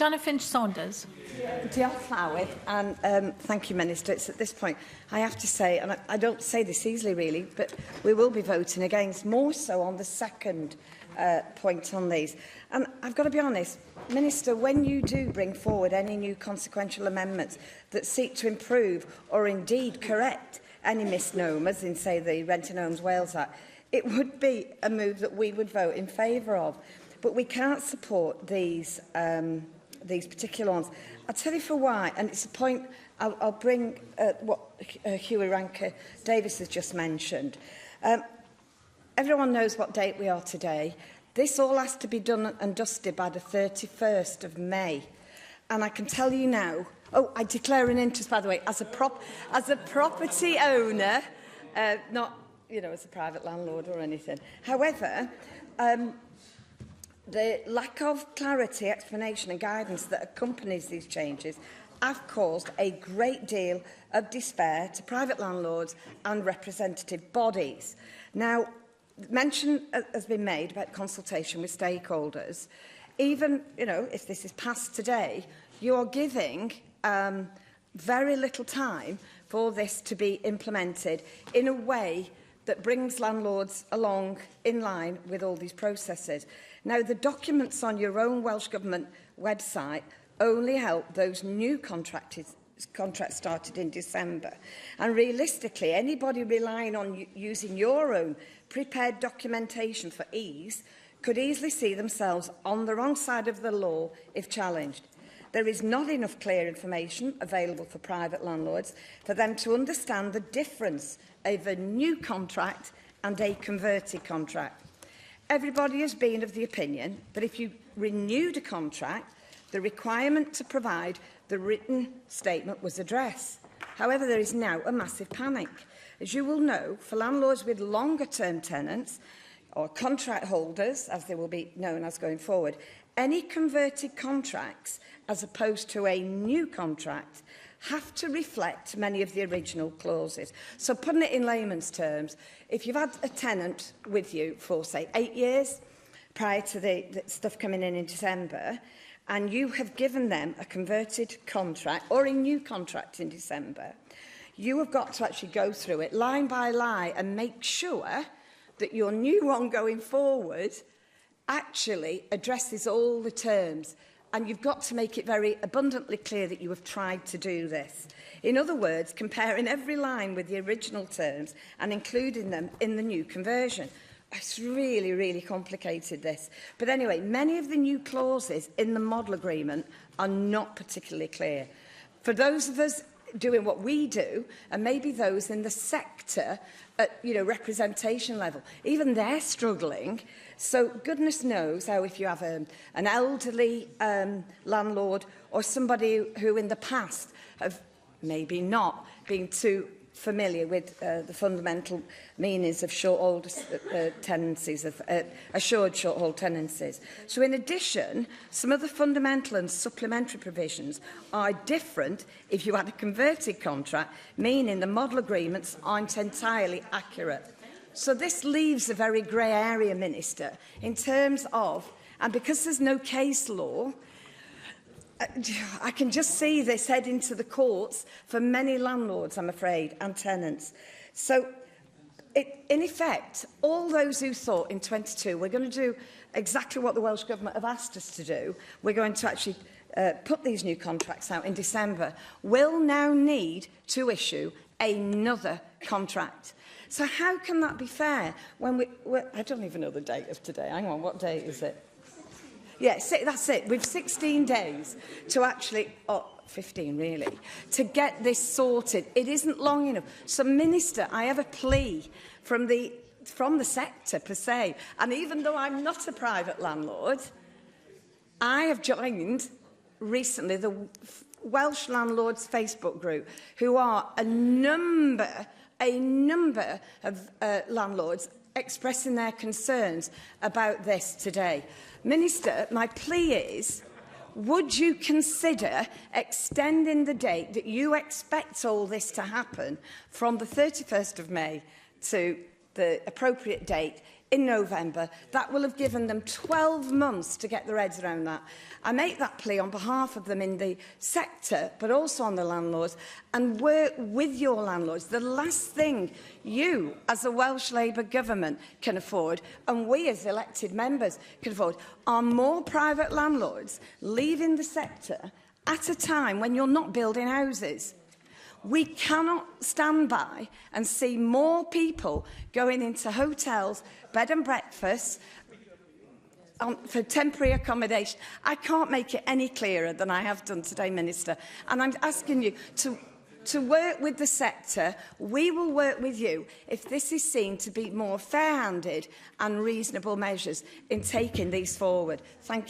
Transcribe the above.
Finch-Saunders. Diolch Llawyd, and thank you, Minister. It's at this point, I have to say, and I don't say this easily really, but we will be voting against, more so on the second point on these. And I've got to be honest, Minister, when you do bring forward any new consequential amendments that seek to improve or indeed correct any misnomers in, say, the Renting Homes Wales Act, it would be a move that we would vote in favour of. But we can't support these particular ones. I'll tell you for why, and it's a point I'll bring what Hughie Ranker-Davies has just mentioned. Everyone knows what date we are today. This all has to be done and dusted by the 31st of May. And I can tell you now, I declare an interest, by the way, as a property owner, not, as a private landlord or anything. However, the lack of clarity, explanation and guidance that accompanies these changes have caused a great deal of despair to private landlords and representative bodies. Now, mention has been made about consultation with stakeholders. Even, if this is passed today, you are giving very little time for this to be implemented in a way that brings landlords along in line with all these processes. Now, the documents on your own Welsh Government website only help those new contracts started in December. And realistically, anybody relying on using your own prepared documentation for ease could easily see themselves on the wrong side of the law if challenged. There is not enough clear information available for private landlords for them to understand the difference of a new contract and a converted contract. Everybody has been of the opinion that if you renewed a contract, the requirement to provide the written statement was addressed. However, there is now a massive panic. As you will know, for landlords with longer-term tenants, or contract holders, as they will be known as going forward, any converted contracts, as opposed to a new contract, have to reflect many of the original clauses. So putting it in layman's terms, if you've had a tenant with you for, say, 8 years prior to the stuff coming in December, and you have given them a converted contract or a new contract in December, you have got to actually go through it line by line and make sure that your new one going forward actually addresses all the terms. And you've got to make it very abundantly clear that you have tried to do this. In other words, comparing every line with the original terms and including them in the new conversion. It's really, really complicated, this. But anyway, many of the new clauses in the model agreement are not particularly clear. For those of us doing what we do, and maybe those in the sector at representation level, even they're struggling. So goodness knows how, if you have an elderly landlord or somebody who in the past have maybe not been too familiar with the fundamental meanings of short-hold tenancies, of assured short-hold tenancies. So in addition, some of the fundamental and supplementary provisions are different if you had a converted contract, meaning the model agreements aren't entirely accurate. So this leaves a very grey area, Minister, in terms of, and because there's no case law, I can just see this heading to the courts for many landlords, I'm afraid, and tenants. So, in effect, all those who thought in 22 we're going to do exactly what the Welsh Government have asked us to do, we're going to actually put these new contracts out in December, will now need to issue another contract. So how can that be fair when I don't even know the date of today. Hang on, what date is it? Yes, that's it. We've 16 days to actually, 15 really, to get this sorted. It isn't long enough. So, Minister, I have a plea from the sector per se. And even though I'm not a private landlord, I have joined recently the Welsh Landlords Facebook group, who are a number of landlords expressing their concerns about this today. Minister, my plea is, would you consider extending the date that you expect all this to happen from the 31st of May to the appropriate date in November. That will have given them 12 months to get their heads around that. I make that plea on behalf of them in the sector, but also on the landlords, and work with your landlords. The last thing you, as a Welsh Labour government, can afford, and we as elected members can afford, are more private landlords leaving the sector at a time when you're not building houses. We cannot stand by and see more people going into hotels, bed and breakfasts, for temporary accommodation. I can't make it any clearer than I have done today, Minister. And I'm asking you to work with the sector. We will work with you if this is seen to be more fair-handed and reasonable measures in taking these forward. Thank you.